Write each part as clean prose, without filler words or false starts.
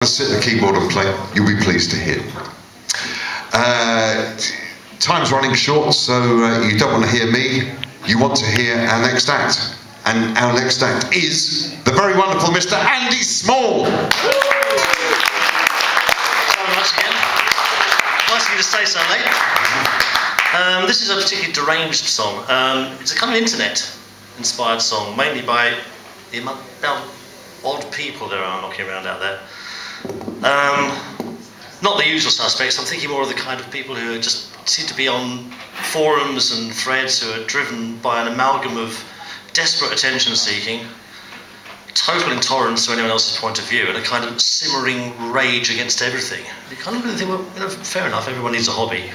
Sit at the keyboard and play, you'll be pleased to hear. Time's running short, so you don't want to hear me, you want to hear our next act. And our next act is the very wonderful Mr. Andy Small. Sorry once again. Nice of you to stay so late. This is a particularly deranged song. It's a kind of internet-inspired song, mainly by the amount of odd people there are knocking around out there. Not the usual suspects. I'm thinking more of the kind of people who just seem to be on forums and threads who are driven by an amalgam of desperate attention-seeking, total intolerance to anyone else's point of view, and a kind of simmering rage against everything. You kind of think, well, fair enough, everyone needs a hobby.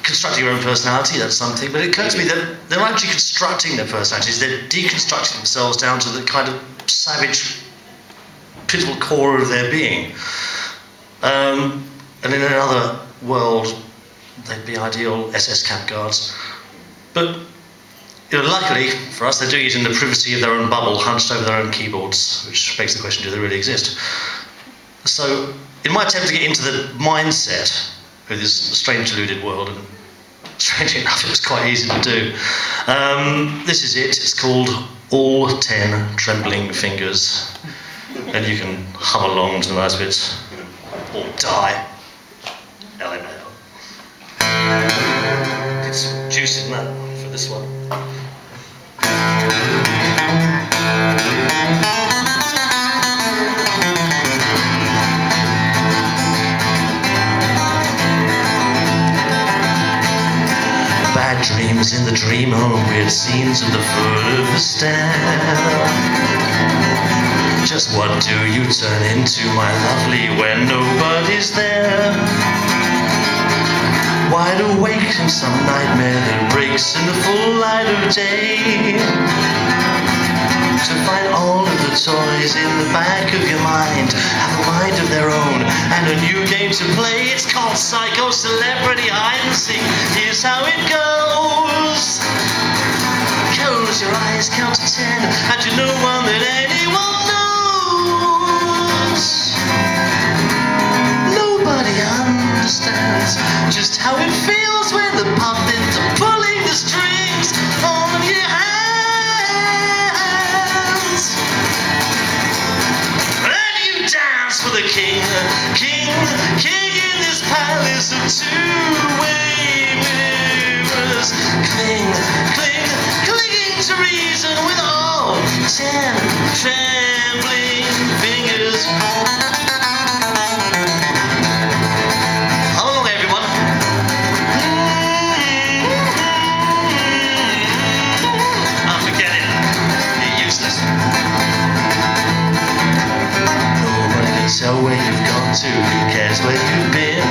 Constructing your own personality, that's something, but it occurs to me that they're not actually constructing their personalities, they're deconstructing themselves down to the kind of savage, pitiful core of their being. And in another world, they'd be ideal SS camp guards. But luckily for us, they're doing it in the privacy of their own bubble, hunched over their own keyboards, which begs the question, do they really exist? So, in my attempt to get into the mindset of this strange, deluded world, and strangely enough, it was quite easy to do. This is it. It's called All 10 Trembling Fingers. And you can hum along to the nice bits, or die. LML. It's juice in that for this one. Bad dreams in the dream home, weird scenes at the foot of the stair. Just what do you turn into, my lovely, when nobody's there? Wide awake in some nightmare that breaks in the full light of day, to find all of the toys in the back of your mind have a mind of their own and a new game to play. It's called Psycho Celebrity Hide and Seek. Here's how it goes. Close your eyes, count to 10, and you know one that anyone knows. Nobody understands just how it feels when the puppets are pulling the strings on your hands. And you dance for the king, king, king in this palace of two-way mirrors. Cling, cling, clinging to reason with all 10 trembling fingers. How long, everyone? Forget it. You're useless. Nobody can tell where you've gone to. Who cares where you've been?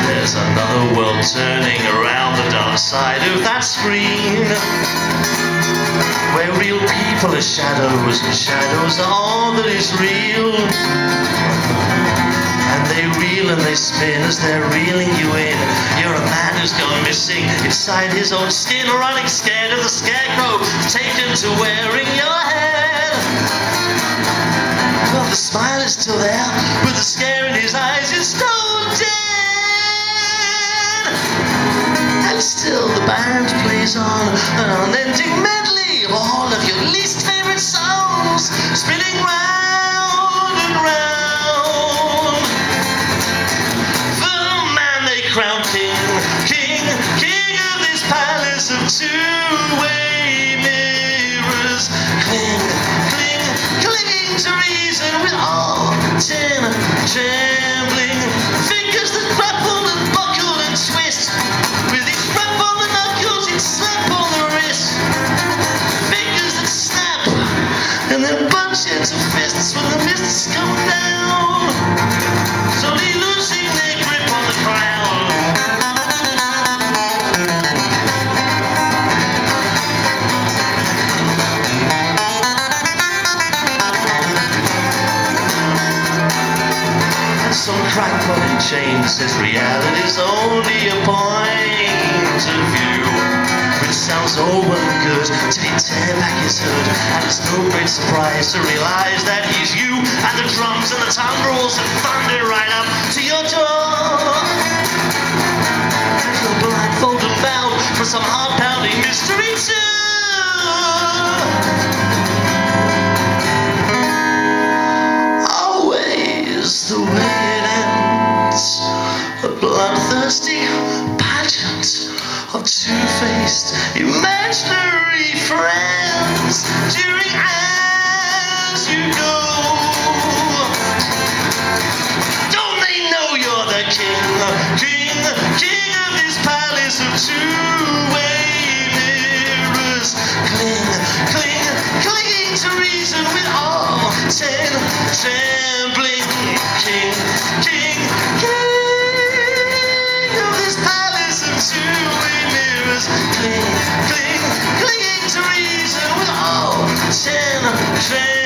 There's another world turning around the dark side of that screen, where real people are shadows, and shadows are all that is real. And they reel and they spin as they're reeling you in. You're a man who's gone missing inside his own skin, running scared of the scarecrow taken to wearing your head. Well, the smile is still there, but the scare in his eyes is stone dead. And still the band plays on an unending medley of all of your least favorite songs, spinning round and round. The man they crown king, king, king of this palace of two-way mirrors. Cling, cling, clinging to reason with all 10 trembling fingers that grapple and buckle and twist. With each rap on the knuckles, each slap on the wrist. Fingers that snap and then bunch into fists when the mists come down, slowly losing their grip on the crown. And some crackpot in chains says reality's only a point of view. which sounds all well and good, till he tear back his hood, and it's no great surprise to realise that he's you, and the drums and the timbrels have thundered right up to your door. You're blindfolded bound for some heart-pounding mystery tour. Always the way it ends, a bloodthirsty pageant of two-faced imaginary friends jeering as you go. Don't they know you're the king of this palace of two-way mirrors? Clinging to reason with all trembling. King of this palace of two-way mirrors. Clinging to reason with all trembling.